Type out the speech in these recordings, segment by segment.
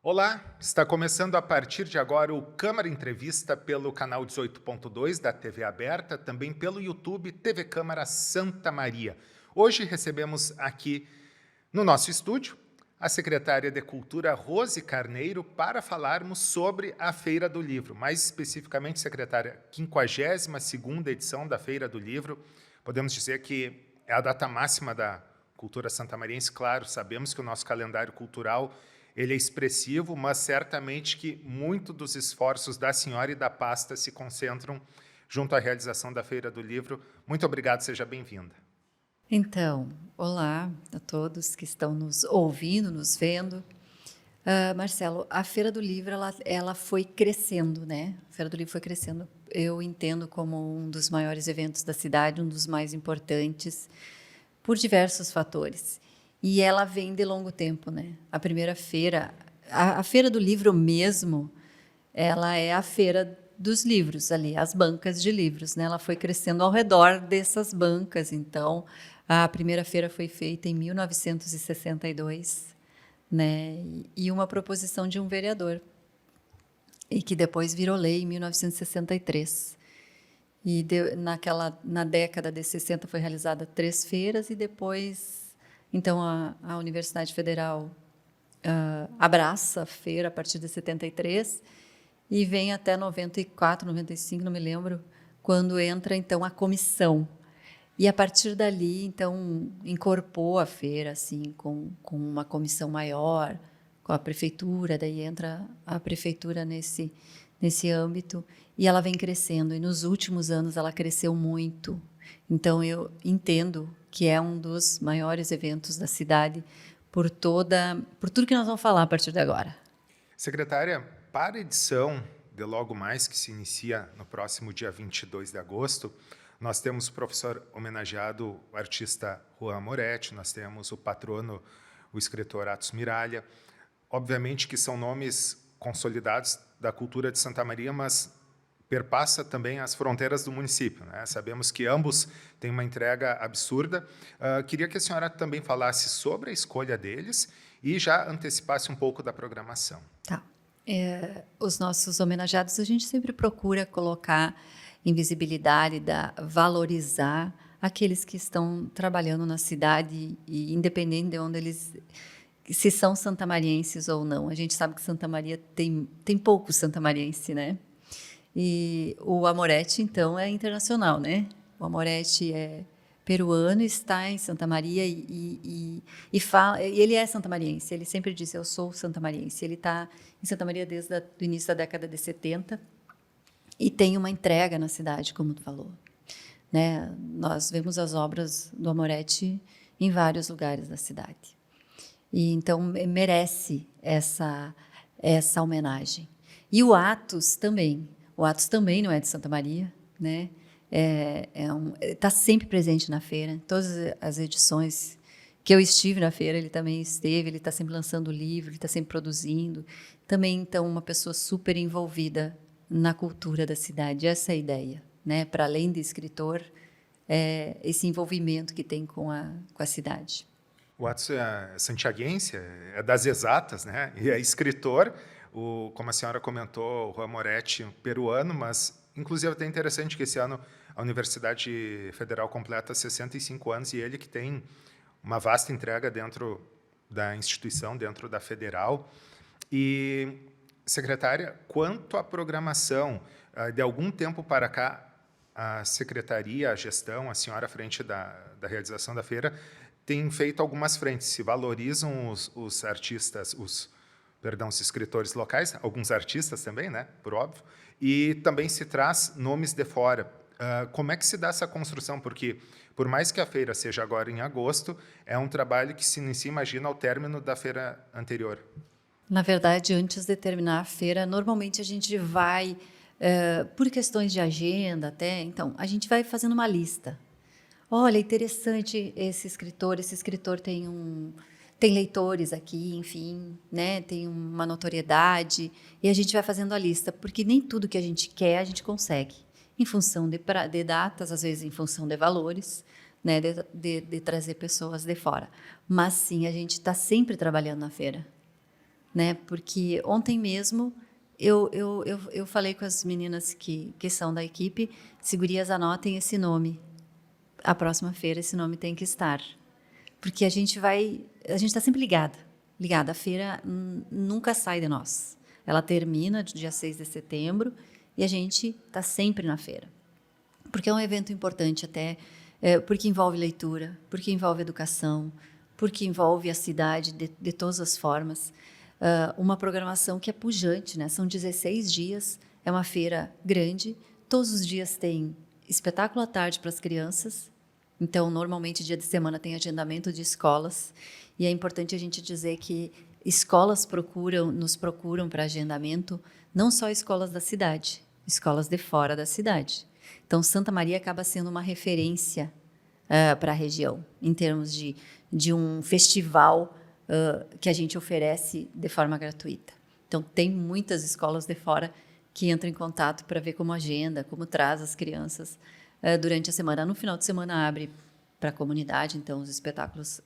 Olá, está começando a partir de agora o Câmara Entrevista pelo canal 18.2 da TV Aberta, também pelo YouTube TV Câmara Santa Maria. Hoje recebemos aqui no nosso estúdio a secretária de Cultura Rose Carneiro para falarmos sobre a Feira do Livro, mais especificamente, secretária, 52ª edição da Feira do Livro. Podemos dizer que é a data máxima da cultura santamariense. Claro, sabemos que o nosso calendário cultural ele é expressivo, mas certamente que muito dos esforços da senhora e da pasta se concentram junto à realização da Feira do Livro. Muito obrigado, seja bem-vinda. Então, olá a todos que estão nos ouvindo, nos vendo. Marcelo, a Feira do Livro, ela foi crescendo, né? A Feira do Livro foi crescendo. Eu entendo como um dos maiores eventos da cidade, um dos mais importantes, por diversos fatores. E ela vem de longo tempo, né? A primeira feira, a Feira do Livro mesmo, ela é a feira dos livros ali, as bancas de livros, né? Ela foi crescendo ao redor dessas bancas. Então, a primeira feira foi feita em 1962, né? E uma proposição de um vereador, e que depois virou lei em 1963. E na década de 60 foi realizada 3 feiras e depois, então, a Universidade Federal abraça a feira a partir de 73 e vem até 94, 95, não me lembro, quando entra, então, a comissão. E, a partir dali, então, incorporou a feira, assim, com uma comissão maior, com a prefeitura, daí entra a prefeitura nesse âmbito, e ela vem crescendo. E, nos últimos anos, ela cresceu muito. Então, eu entendo que é um dos maiores eventos da cidade por tudo que nós vamos falar a partir de agora. Secretária, para a edição de logo mais, que se inicia no próximo dia 22 de agosto, nós temos o professor homenageado, o artista Juan Moretti, nós temos o patrono, o escritor Atos Miralha. Obviamente que são nomes consolidados da cultura de Santa Maria, mas perpassa também as fronteiras do município, né? Sabemos que ambos têm uma entrega absurda. Queria que a senhora também falasse sobre a escolha deles e já antecipasse um pouco da programação. Tá. Os nossos homenageados, a gente sempre procura colocar em visibilidade, valorizar aqueles que estão trabalhando na cidade, e independente de onde eles, se são santamarienses ou não. A gente sabe que Santa Maria tem pouco santamariense, né? E o Amoretti, então, é internacional, né? O Amoretti é peruano, está em Santa Maria e ele é santamariense. Ele sempre diz: eu sou santamariense. Ele está em Santa Maria desde o início da década de 70 e tem uma entrega na cidade, como tu falou, né? Nós vemos as obras do Amoretti em vários lugares da cidade. E então merece essa homenagem. E o Atos também. O Atos também não é de Santa Maria, né? Está sempre presente na feira. Todas as edições que eu estive na feira, ele também esteve. Ele está sempre lançando livro, ele está sempre produzindo. Também, então, uma pessoa super envolvida na cultura da cidade. Essa é a ideia, né? Para além de escritor, esse envolvimento que tem com a cidade. O Atos é santiaguense, é das exatas, né? E é escritor. Como a senhora comentou, o Juan Moretti, peruano, mas, inclusive, é até interessante que esse ano a Universidade Federal completa 65 anos e ele que tem uma vasta entrega dentro da instituição, dentro da Federal. E, secretária, quanto à programação, de algum tempo para cá, a secretaria, a gestão, a senhora à frente da realização da feira, tem feito algumas frentes, se valorizam os artistas, os escritores locais, alguns artistas também, né, por óbvio, e também se traz nomes de fora. Como é que se dá essa construção? Porque, por mais que a feira seja agora em agosto, é um trabalho que se inicia, imagina, ao término da feira anterior. Na verdade, antes de terminar a feira, normalmente a gente vai, por questões de agenda até, então, a gente vai fazendo uma lista. Olha, interessante esse escritor tem leitores aqui, enfim, né? Tem uma notoriedade, e a gente vai fazendo a lista, porque nem tudo que a gente quer a gente consegue, em função de datas, às vezes em função de valores, né? De trazer pessoas de fora. Mas sim, a gente está sempre trabalhando na feira. né? Porque ontem mesmo eu falei com as meninas que são da equipe, se gurias anotem esse nome. A próxima feira esse nome tem que estar. Porque a gente está sempre ligada. A feira nunca sai de nós. Ela termina dia 6 de setembro e a gente está sempre na feira. Porque é um evento importante até, porque envolve leitura, porque envolve educação, porque envolve a cidade de todas as formas. Uma programação que é pujante, né? São 16 dias, é uma feira grande, todos os dias tem espetáculo à tarde para as crianças, então normalmente dia de semana tem agendamento de escolas, e é importante a gente dizer que escolas nos procuram para agendamento, não só escolas da cidade, escolas de fora da cidade. Então, Santa Maria acaba sendo uma referência para a região, em termos de um festival que a gente oferece de forma gratuita. Então, tem muitas escolas de fora que entram em contato para ver como agenda, como traz as crianças durante a semana. No final de semana abre para a comunidade, então, os espetáculos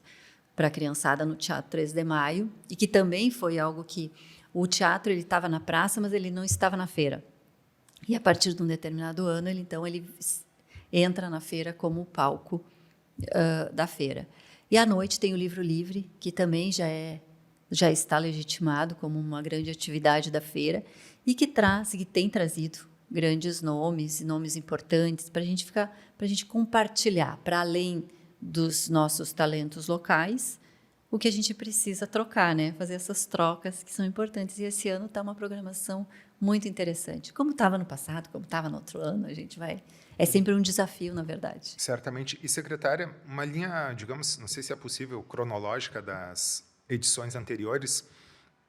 para a criançada no Teatro 3 de Maio, e que também foi algo que o teatro ele estava na praça, mas ele não estava na feira. E a partir de um determinado ano, ele entra na feira como palco da feira. E à noite tem o Livro Livre, que também já está legitimado como uma grande atividade da feira e que tem trazido grandes nomes e nomes importantes para a gente compartilhar, para além dos nossos talentos locais, o que a gente precisa trocar, né? Fazer essas trocas que são importantes. E esse ano está uma programação muito interessante. Como estava no passado, como estava no outro ano, a gente vai... É sempre um desafio, na verdade. Certamente. E, secretária, uma linha, digamos, não sei se é possível, cronológica das edições anteriores,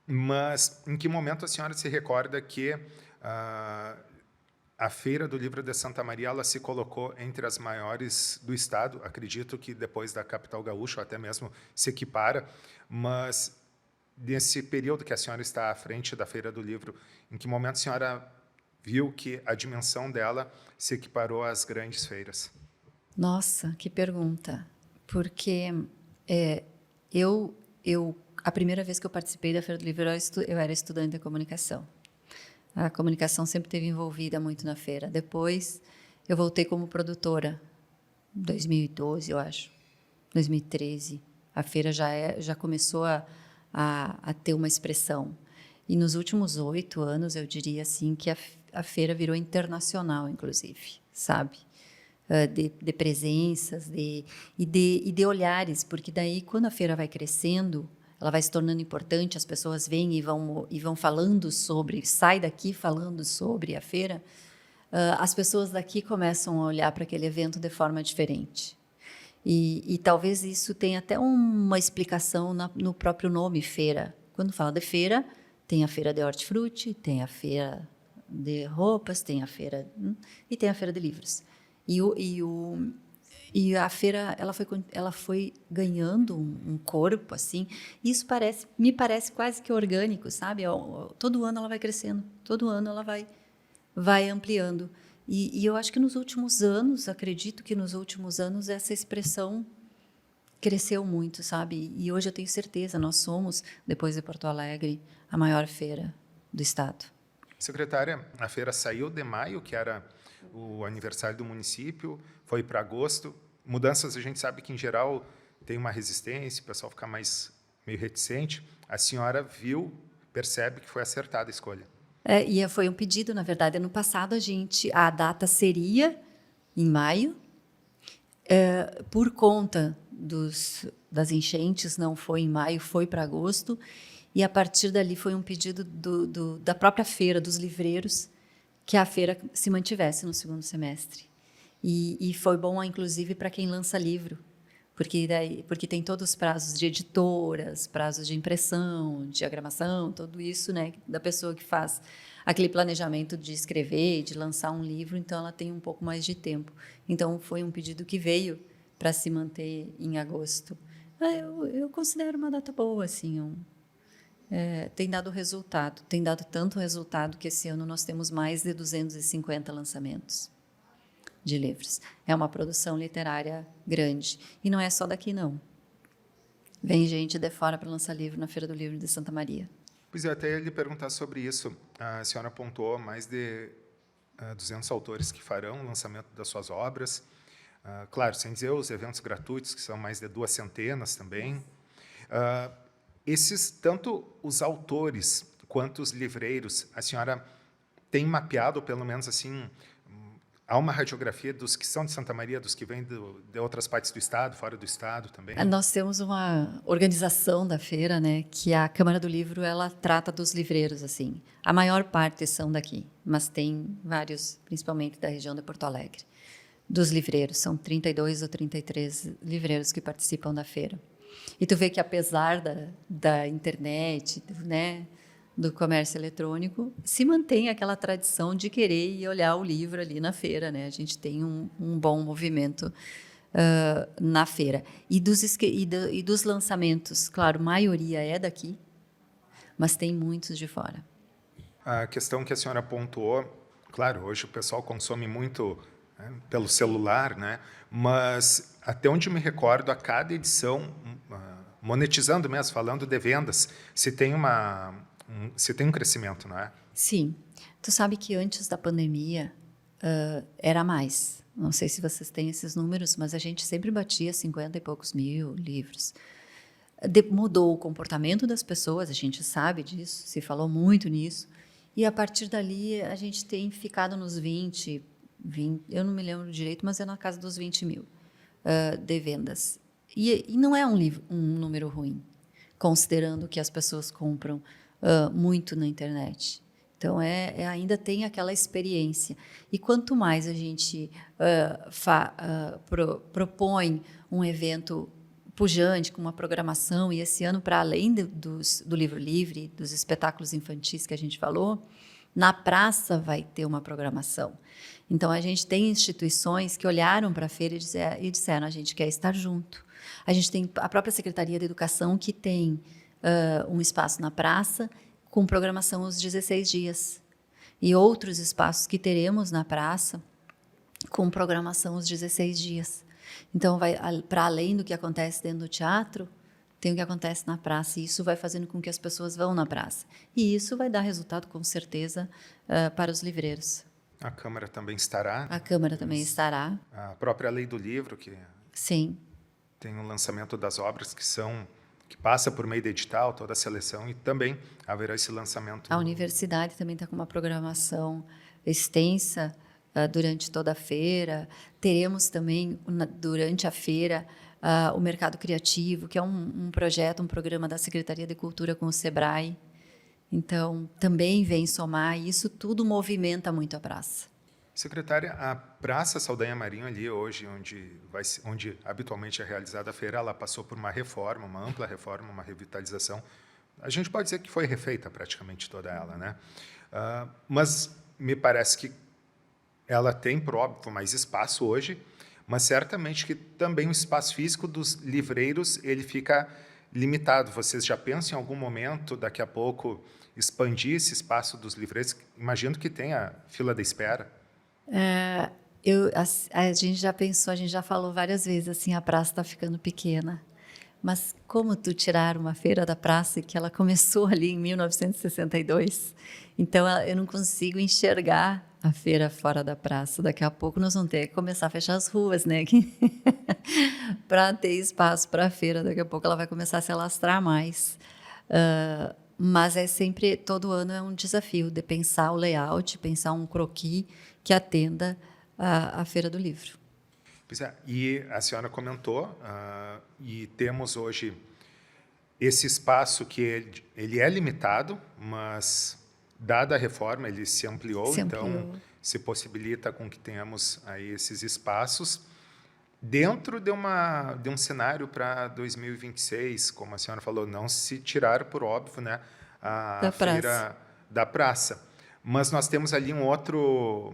mas em que momento a senhora se recorda que a Feira do Livro de Santa Maria ela se colocou entre as maiores do estado? Acredito que depois da capital gaúcha, ou até mesmo se equipara, mas nesse período que a senhora está à frente da Feira do Livro, em que momento a senhora viu que a dimensão dela se equiparou às grandes feiras? Nossa, que pergunta. Porque a primeira vez que eu participei da Feira do Livro, eu era estudante de comunicação. A comunicação sempre esteve envolvida muito na feira. Depois, eu voltei como produtora, em 2012, eu acho, 2013. A feira já começou a ter uma expressão. E nos últimos 8 anos, eu diria assim, que a feira virou internacional, inclusive, sabe? De presenças e de olhares, porque daí, quando a feira vai crescendo, ela vai se tornando importante, as pessoas vêm e vão falando sobre, sai daqui falando sobre a feira, as pessoas daqui começam a olhar para aquele evento de forma diferente. E talvez isso tenha até uma explicação no próprio nome, feira. Quando fala de feira, tem a feira de hortifruti, tem a feira de roupas, tem a feira e tem a feira de livros. E a feira ela foi ganhando um corpo assim. E isso me parece quase que orgânico, sabe? Todo ano ela vai crescendo, todo ano ela vai ampliando. E eu acho que nos últimos anos, acredito que nos últimos anos essa expressão cresceu muito, sabe? E hoje eu tenho certeza, nós somos, depois de Porto Alegre, a maior feira do estado. Secretária, a feira saiu de maio, que era o aniversário do município, foi para agosto. Mudanças, a gente sabe que, em geral, tem uma resistência, o pessoal fica meio reticente. A senhora percebe que foi acertada a escolha. E foi um pedido, na verdade. Ano passado, a data seria em maio. Por conta das enchentes, não foi em maio, foi para agosto. E, a partir dali, foi um pedido da própria feira, dos livreiros, que a feira se mantivesse no segundo semestre. E foi bom, inclusive, para quem lança livro, porque tem todos os prazos de editoras, prazos de impressão, diagramação, tudo isso, né, da pessoa que faz aquele planejamento de escrever, de lançar um livro, então ela tem um pouco mais de tempo. Então, foi um pedido que veio para se manter em agosto. Eu considero uma data boa, assim, tem dado resultado, tem dado tanto resultado que esse ano nós temos mais de 250 lançamentos de livros. É uma produção literária grande. E não é só daqui, não. Vem gente de fora para lançar livro na Feira do Livro de Santa Maria. Pois é, até ia lhe perguntar sobre isso. A senhora apontou mais de 200 autores que farão o lançamento das suas obras. Claro, sem dizer os eventos gratuitos, que são mais de 200 também. Esses, tanto os autores quanto os livreiros, a senhora tem mapeado, pelo menos assim, há uma radiografia dos que são de Santa Maria, dos que vêm de outras partes do estado, fora do estado também? Nós temos uma organização da feira, né, que a Câmara do Livro ela trata dos livreiros assim. A maior parte são daqui, mas tem vários, principalmente da região de Porto Alegre. Dos livreiros, são 32 ou 33 livreiros que participam da feira. E tu vê que apesar da internet, né, do comércio eletrônico, se mantém aquela tradição de querer ir olhar o livro ali na feira, né? A gente tem um bom movimento na feira. E dos lançamentos, claro, a maioria é daqui, mas tem muitos de fora. A questão que a senhora pontuou, claro, hoje o pessoal consome muito, né, pelo celular, né? Mas até onde me recordo, a cada edição, monetizando mesmo, falando de vendas, se tem um crescimento, não é? Sim. Tu sabe que antes da pandemia era mais. Não sei se vocês têm esses números, mas a gente sempre batia 50 e poucos mil livros. Mudou o comportamento das pessoas, a gente sabe disso, se falou muito nisso. E a partir dali a gente tem ficado nos 20, eu não me lembro direito, mas é na casa dos 20 mil de vendas. E não é um número ruim, considerando que as pessoas compram muito na internet. Então, ainda tem aquela experiência. E quanto mais a gente propõe um evento pujante, com uma programação, e esse ano, para além do livro livre, dos espetáculos infantis que a gente falou, na praça vai ter uma programação. Então, a gente tem instituições que olharam para a feira e disseram, a gente quer estar junto. A gente tem a própria Secretaria de Educação, que tem um espaço na praça, com programação os 16 dias. E outros espaços que teremos na praça, com programação os 16 dias. Então, para além do que acontece dentro do teatro, tem o que acontece na praça. E isso vai fazendo com que as pessoas vão na praça. E isso vai dar resultado, com certeza, para os livreiros. A Câmara também estará. A Câmara também estará. A própria Lei do Livro, que Sim. tem o lançamento das obras que passa por meio de edital, toda a seleção, e também haverá esse lançamento. A universidade também está com uma programação extensa durante toda a feira. Teremos também, durante a feira, o Mercado Criativo, que é um programa da Secretaria de Cultura com o SEBRAE. Então, também vem somar, e isso tudo movimenta muito a praça. Secretária, a Praça Saldanha Marinho ali hoje, onde habitualmente é realizada a feira, ela passou por uma reforma, uma ampla reforma, uma revitalização. A gente pode dizer que foi refeita praticamente toda ela, né? Mas me parece que ela tem, por óbvio, mais espaço hoje, mas certamente que também o espaço físico dos livreiros ele fica limitado. Vocês já pensam em algum momento, daqui a pouco, expandir esse espaço dos livreiros? Imagino que tenha fila de espera. A gente já pensou, a gente já falou várias vezes assim, a praça está ficando pequena. Mas como tu tirar uma feira da praça que ela começou ali em 1962, então eu não consigo enxergar a feira fora da praça. Daqui a pouco nós vamos ter que começar a fechar as ruas, né? Para ter espaço para a feira. Daqui a pouco ela vai começar a se alastrar mais. Mas é sempre, todo ano é um desafio de pensar o layout, pensar um croquis que atenda a Feira do Livro. Pois é, e a senhora comentou, e temos hoje esse espaço que ele é limitado, mas, dada a reforma, ele se ampliou, então se possibilita com que tenhamos aí esses espaços dentro de um cenário para 2026, como a senhora falou, não se tirar, por óbvio, né, a feira da praça. Mas nós temos ali um outro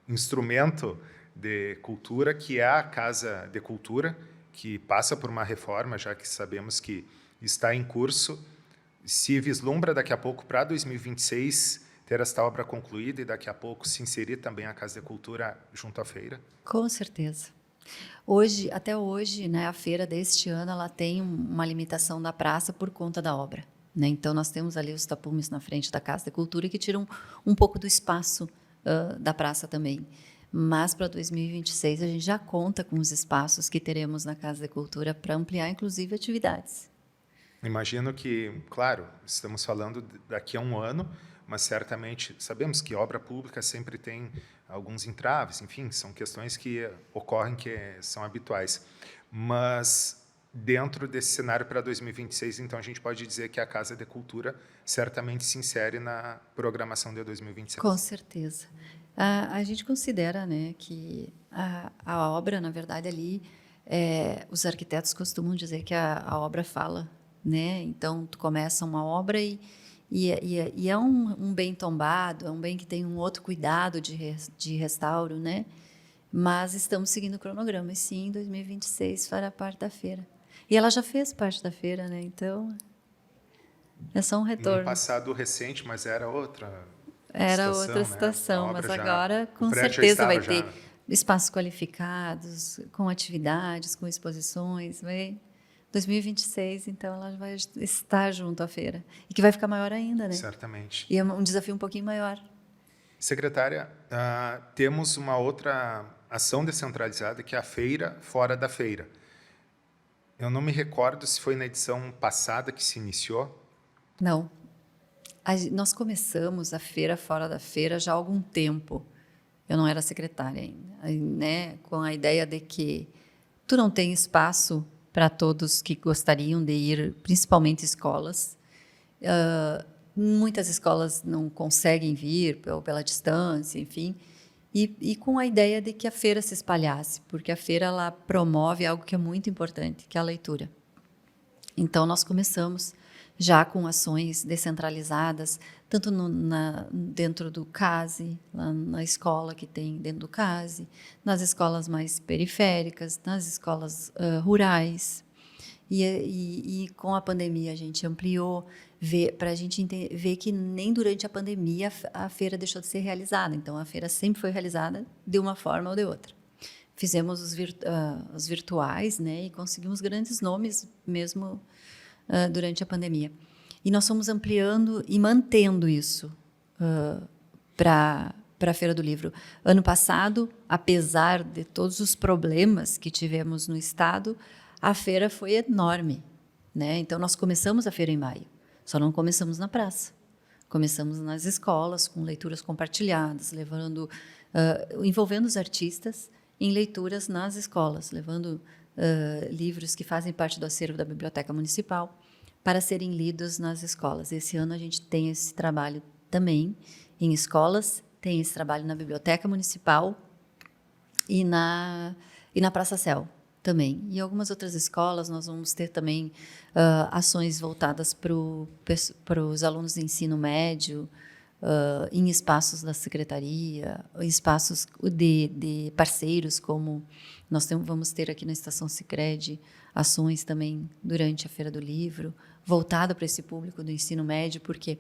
instrumento de cultura, que é a Casa de Cultura, que passa por uma reforma, já que sabemos que está em curso. Se vislumbra daqui a pouco, para 2026, ter esta obra concluída e daqui a pouco se inserir também a Casa de Cultura junto à feira? Com certeza. Até hoje, né, a feira deste ano ela tem uma limitação da praça por conta da obra. né? Então, nós temos ali os tapumes na frente da Casa de Cultura que tiram um pouco do espaço da praça também. Mas, para 2026, a gente já conta com os espaços que teremos na Casa de Cultura para ampliar, inclusive, atividades. Imagino que, claro, estamos falando daqui a um ano, mas certamente sabemos que obra pública sempre tem alguns entraves, enfim, são questões que ocorrem que são habituais. Mas dentro desse cenário para 2026, então a gente pode dizer que a Casa de Cultura certamente se insere na programação de 2026. Com certeza. A gente considera, né, que a obra, na verdade, ali, os arquitetos costumam dizer que a obra fala, né? Então, tu começa uma obra e é um bem tombado, é um bem que tem um outro cuidado de restauro, né? Mas estamos seguindo o cronograma, e sim, 2026 fará parte da feira. E ela já fez parte da feira, né? Então, é só um retorno. No passado recente, mas era outra Era situação, outra né? situação, A mas obra agora, o com prédio certeza, vai estava ter espaços qualificados, com atividades, com exposições. 2026, então, ela vai estar junto à feira. E que vai ficar maior ainda, né? Certamente. E é um desafio um pouquinho maior. Secretária, temos uma outra ação descentralizada, que é a Feira Fora da Feira. Eu não me recordo se foi na edição passada que se iniciou. Não. Nós começamos a Feira Fora da Feira já há algum tempo. Eu não era secretária ainda, né? Com a ideia de que tu não tem espaço para todos que gostariam de ir, principalmente escolas. Muitas escolas não conseguem vir pela distância, enfim. E com a ideia de que a feira se espalhasse, porque a feira ela promove algo que é muito importante, que é a leitura. Então, nós começamos já com ações descentralizadas, tanto dentro do CASE, lá na escola que tem dentro do CASE, nas escolas mais periféricas, nas escolas rurais. E com a pandemia a gente ampliou, para a gente ver que nem durante a pandemia a feira deixou de ser realizada. Então, a feira sempre foi realizada de uma forma ou de outra. Fizemos os virtuais, né, e conseguimos grandes nomes mesmo durante a pandemia. E nós fomos ampliando e mantendo isso para a Feira do Livro. Ano passado, apesar de todos os problemas que tivemos no Estado, a feira foi enorme, né? Então, nós começamos a feira em maio, só não começamos na praça. Começamos nas escolas, com leituras compartilhadas, envolvendo os artistas em leituras nas escolas, levando livros que fazem parte do acervo da Biblioteca Municipal para serem lidos nas escolas. Esse ano a gente tem esse trabalho também em escolas, tem esse trabalho na Biblioteca Municipal e na Praça Céu também. E algumas outras escolas nós vamos ter também ações voltadas para os alunos de ensino médio, em espaços da secretaria, em espaços de parceiros, como nós vamos ter aqui na Estação Sicredi, ações também durante a Feira do Livro, voltada para esse público do ensino médio, porque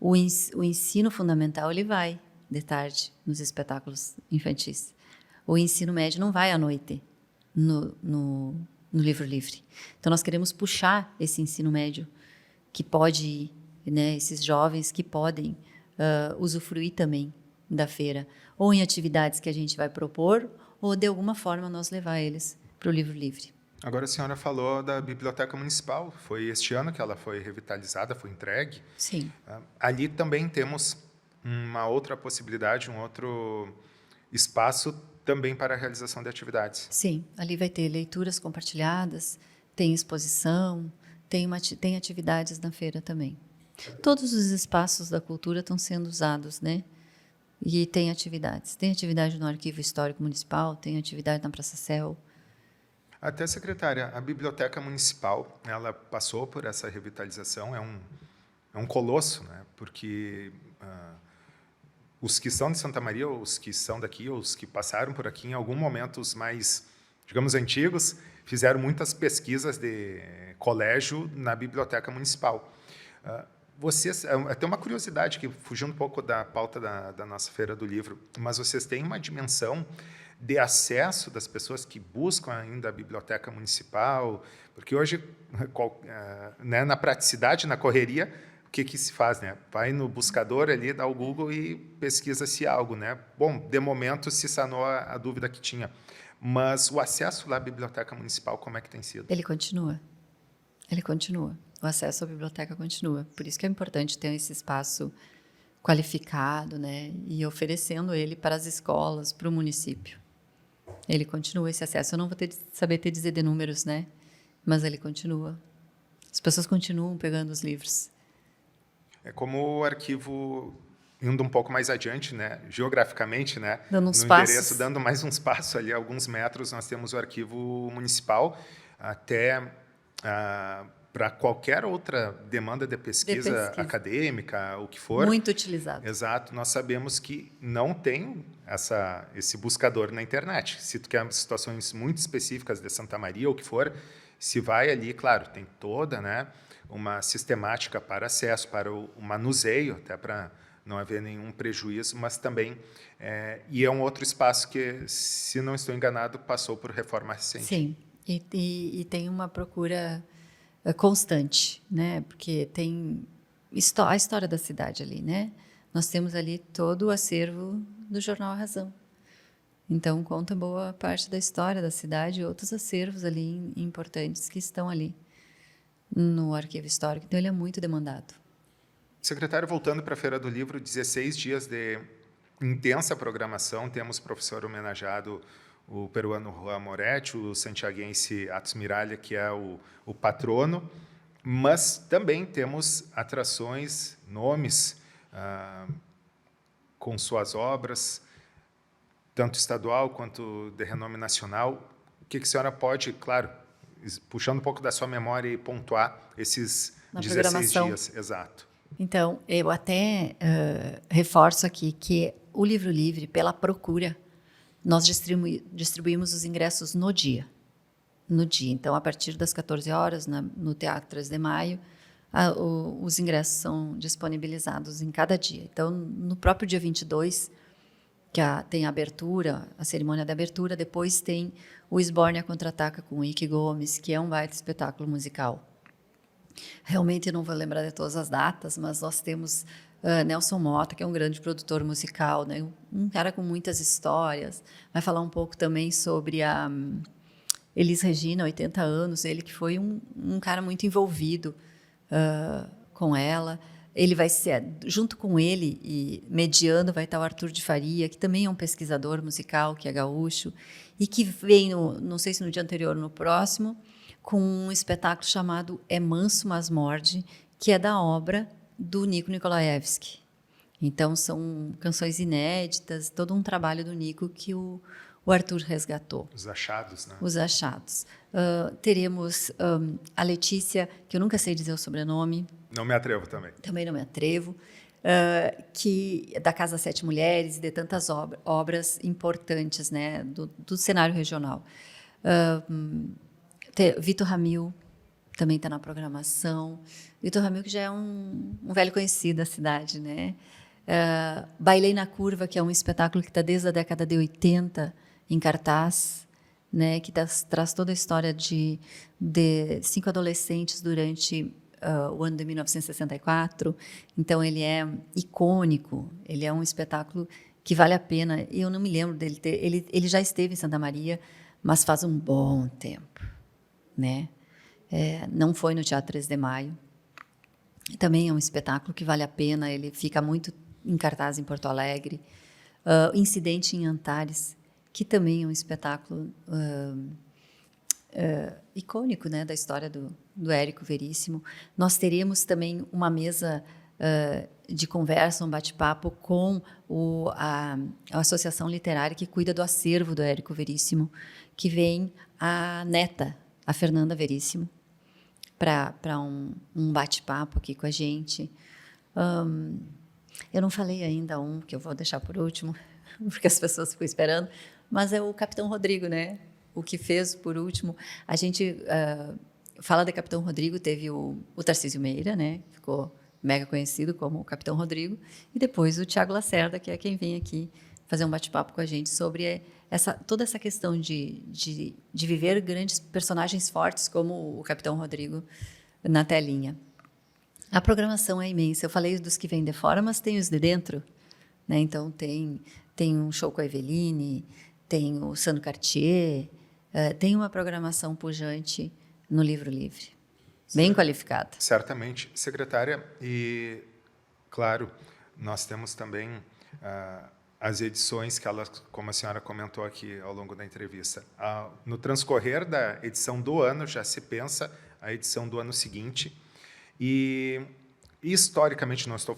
o ensino fundamental ele vai de tarde nos espetáculos infantis. O ensino médio não vai à noite no livro livre. Então, nós queremos puxar esse ensino médio que pode ir, né, esses jovens que podem usufruir também da feira, ou em atividades que a gente vai propor, ou de alguma forma nós levar eles para o livro livre. Agora a senhora falou da Biblioteca Municipal. Foi este ano que ela foi revitalizada, foi entregue. Sim. Ali também temos uma outra possibilidade, um outro espaço também para a realização de atividades. Sim, ali vai ter leituras compartilhadas, tem exposição, tem atividades na feira também. Todos os espaços da cultura estão sendo usados, né? E tem atividades. Tem atividade no Arquivo Histórico Municipal, tem atividade na Praça Céu. Até, secretária, a Biblioteca Municipal, ela passou por essa revitalização, é um colosso, né? Porque os que são de Santa Maria, os que são daqui, os que passaram por aqui, em algum momento, os mais, digamos, antigos, fizeram muitas pesquisas de colégio na Biblioteca Municipal. Vocês, até uma curiosidade, que fugindo um pouco da pauta da nossa Feira do Livro, mas vocês têm uma dimensão de acesso das pessoas que buscam ainda a biblioteca municipal, porque hoje, né, na praticidade, na correria, o que se faz, né? Vai no buscador ali, dá o Google e pesquisa-se algo, né? Bom, de momento se sanou a dúvida que tinha, mas o acesso lá à biblioteca municipal, como é que tem sido? Ele continua. Ele continua. O acesso à biblioteca continua. Por isso que é importante ter esse espaço qualificado, né? E oferecendo ele para as escolas, para o município. Ele continua esse acesso. Eu não vou saber te dizer de números, né? Mas ele continua. As pessoas continuam pegando os livros. É como o arquivo indo um pouco mais adiante, né? Geograficamente, né? Dando uns no passos. endereço, dando mais uns passos ali, alguns metros, nós temos o arquivo municipal, até para qualquer outra demanda de pesquisa acadêmica, o que for. Muito utilizado. Exato. Nós sabemos que não tem esse buscador na internet. Se tu quer situações muito específicas de Santa Maria, ou o que for, se vai ali, claro, tem toda, né, uma sistemática para acesso, para o manuseio, até para não haver nenhum prejuízo, mas também, e é um outro espaço que, se não estou enganado, passou por reforma recente. Sim, e tem uma procura constante, né? Porque tem a história da cidade ali, né? Nós temos ali todo o acervo do jornal A Razão. Então, conta boa parte da história da cidade e outros acervos ali importantes que estão ali no arquivo histórico. Então, ele é muito demandado. Secretário, voltando para a Feira do Livro, 16 dias de intensa programação. Temos professor homenageado, o peruano Juan Moretti, o santiaguense Atos Miralha, que é o patrono, mas também temos atrações, nomes com suas obras, tanto estadual quanto de renome nacional. O que a senhora pode, claro, puxando um pouco da sua memória e pontuar esses 16 dias? Exato. Então, eu até reforço aqui que o Livro Livre, pela procura, nós distribuímos os ingressos no dia. No dia. Então, a partir das 14 horas, no Teatro 3 de Maio, os ingressos são disponibilizados em cada dia. Então, no próprio dia 22, que tem a abertura, a cerimônia de abertura, depois tem o Esbórnia Contra-Ataca com o Ike Gomes, que é um baita espetáculo musical. Realmente não vou lembrar de todas as datas, mas nós temos Nelson Mota, que é um grande produtor musical, né? Um cara com muitas histórias. Vai falar um pouco também sobre a Elis Regina, 80 anos, ele que foi um cara muito envolvido com ela. Ele vai ser, junto com ele, e mediando, vai estar o Arthur de Faria, que também é um pesquisador musical, que é gaúcho, e que vem, não sei se no dia anterior ou no próximo, com um espetáculo chamado É Manso, Mas Morde, que é da obra do Nico Nikolaevski. Então, são canções inéditas, todo um trabalho do Nico que o Arthur resgatou. Os achados, né? Os achados. Teremos a Letícia, que eu nunca sei dizer o sobrenome. Não me atrevo também. Também não me atrevo. Que da Casa Sete Mulheres e de tantas obras importantes, né, do cenário regional. Vitor Ramil também está na programação. Vitor Ramil, que já é um velho conhecido da cidade, né? Bailei na Curva, que é um espetáculo que está desde a década de 80 em cartaz, né? Que traz toda a história de 5 adolescentes durante o ano de 1964. Então, ele é icônico, ele é um espetáculo que vale a pena. Eu não me lembro dele ter... Ele já esteve em Santa Maria, mas faz um bom tempo, né? Não foi no Teatro 3 de Maio. Também é um espetáculo que vale a pena, ele fica muito em cartaz em Porto Alegre. Incidente em Antares, que também é um espetáculo icônico, né, da história do Érico Veríssimo. Nós teremos também uma mesa de conversa, um bate-papo com a associação literária que cuida do acervo do Érico Veríssimo, que vem a neta, a Fernanda Veríssimo, para um bate-papo aqui com a gente. Eu não falei ainda que eu vou deixar por último, porque as pessoas ficam esperando, mas é o Capitão Rodrigo, né? O que fez por último. A gente fala de Capitão Rodrigo, teve o Tarcísio Meira, né? Ficou mega conhecido como o Capitão Rodrigo, e depois o Tiago Lacerda, que é quem vem aqui fazer um bate-papo com a gente sobre toda essa questão de viver grandes personagens fortes como o Capitão Rodrigo na telinha. A programação é imensa. Eu falei dos que vêm de fora, mas tem os de dentro, né? Então, tem um show com a Eveline, tem o Sandro Cartier, tem uma programação pujante no Livro Livre, bem qualificada. Certamente. Secretária, e, claro, nós temos também as edições que ela, como a senhora comentou aqui ao longo da entrevista. No transcorrer da edição do ano, já se pensa a edição do ano seguinte. E, historicamente, não estou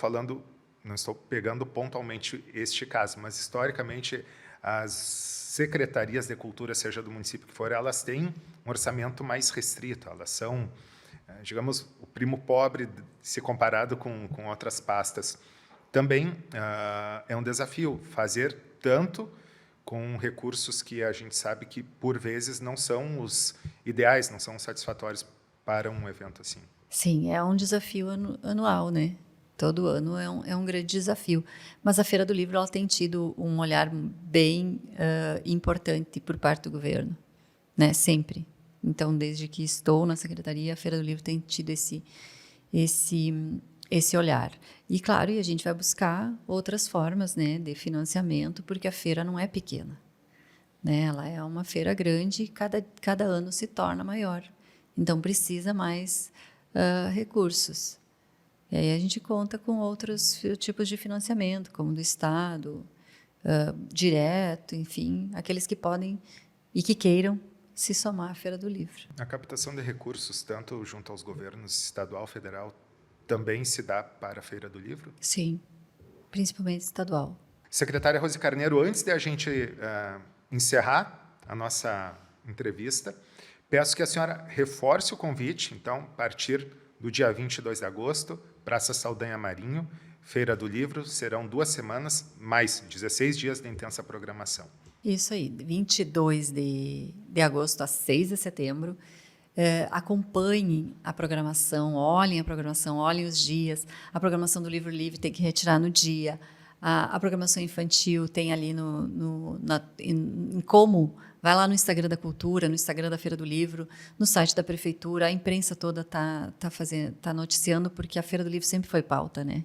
pegando pontualmente este caso, mas, historicamente, as secretarias de cultura, seja do município que for, elas têm um orçamento mais restrito, elas são, digamos, o primo pobre se comparado com outras pastas. Também é um desafio fazer tanto com recursos que a gente sabe que, por vezes, não são os ideais, não são satisfatórios para um evento assim. Sim, é um desafio anual, né? Todo ano é um grande desafio. Mas a Feira do Livro ela tem tido um olhar bem importante por parte do governo, né? Sempre. Então, desde que estou na secretaria, a Feira do Livro tem tido esse olhar. E, claro, a gente vai buscar outras formas, né, de financiamento, porque a feira não é pequena, né? Ela é uma feira grande e cada ano se torna maior. Então, precisa mais recursos. E aí a gente conta com outros tipos de financiamento, como do Estado, direto, enfim, aqueles que podem e que queiram se somar à Feira do Livro. A captação de recursos, tanto junto aos governos estadual e federal, também se dá para a Feira do Livro? Sim, principalmente estadual. Secretária Rose Carneiro, antes de a gente encerrar a nossa entrevista, peço que a senhora reforce o convite. Então, a partir do dia 22 de agosto, Praça Saldanha Marinho, Feira do Livro, serão 2 semanas, mais 16 dias de intensa programação. Isso aí, 22 de agosto a 6 de setembro. Acompanhem a programação, olhem os dias. A programação do Livro Livre tem que retirar no dia. A programação infantil tem ali em como. Vai lá no Instagram da Cultura, no Instagram da Feira do Livro, no site da Prefeitura. A imprensa toda tá noticiando, porque a Feira do Livro sempre foi pauta, né?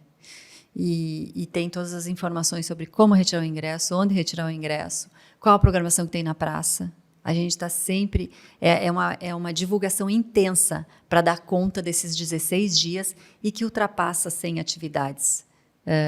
E tem todas as informações sobre como retirar o ingresso, onde retirar o ingresso, qual a programação que tem na praça. A gente está sempre... É uma divulgação intensa para dar conta desses 16 dias e que ultrapassa 100 atividades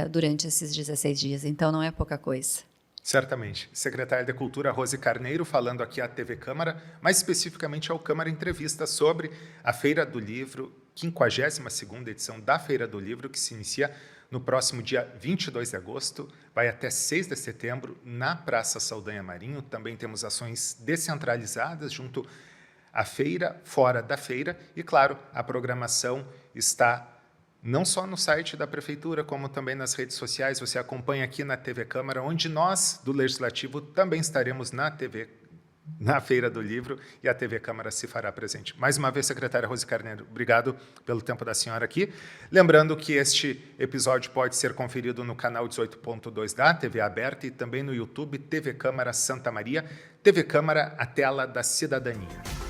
durante esses 16 dias. Então, não é pouca coisa. Certamente. Secretária de Cultura, Rose Carneiro, falando aqui à TV Câmara, mais especificamente ao Câmara Entrevista, sobre a Feira do Livro, 52ª edição da Feira do Livro, que se inicia no próximo dia 22 de agosto, vai até 6 de setembro, na Praça Saldanha Marinho. Também temos ações descentralizadas junto à feira, fora da feira, e, claro, a programação está não só no site da Prefeitura, como também nas redes sociais. Você acompanha aqui na TV Câmara, onde nós, do Legislativo, também estaremos na Feira do Livro, e a TV Câmara se fará presente. Mais uma vez, secretária Rose Carneiro, obrigado pelo tempo da senhora aqui. Lembrando que este episódio pode ser conferido no canal 18.2 da TV aberta e também no YouTube TV Câmara Santa Maria, TV Câmara, a tela da cidadania.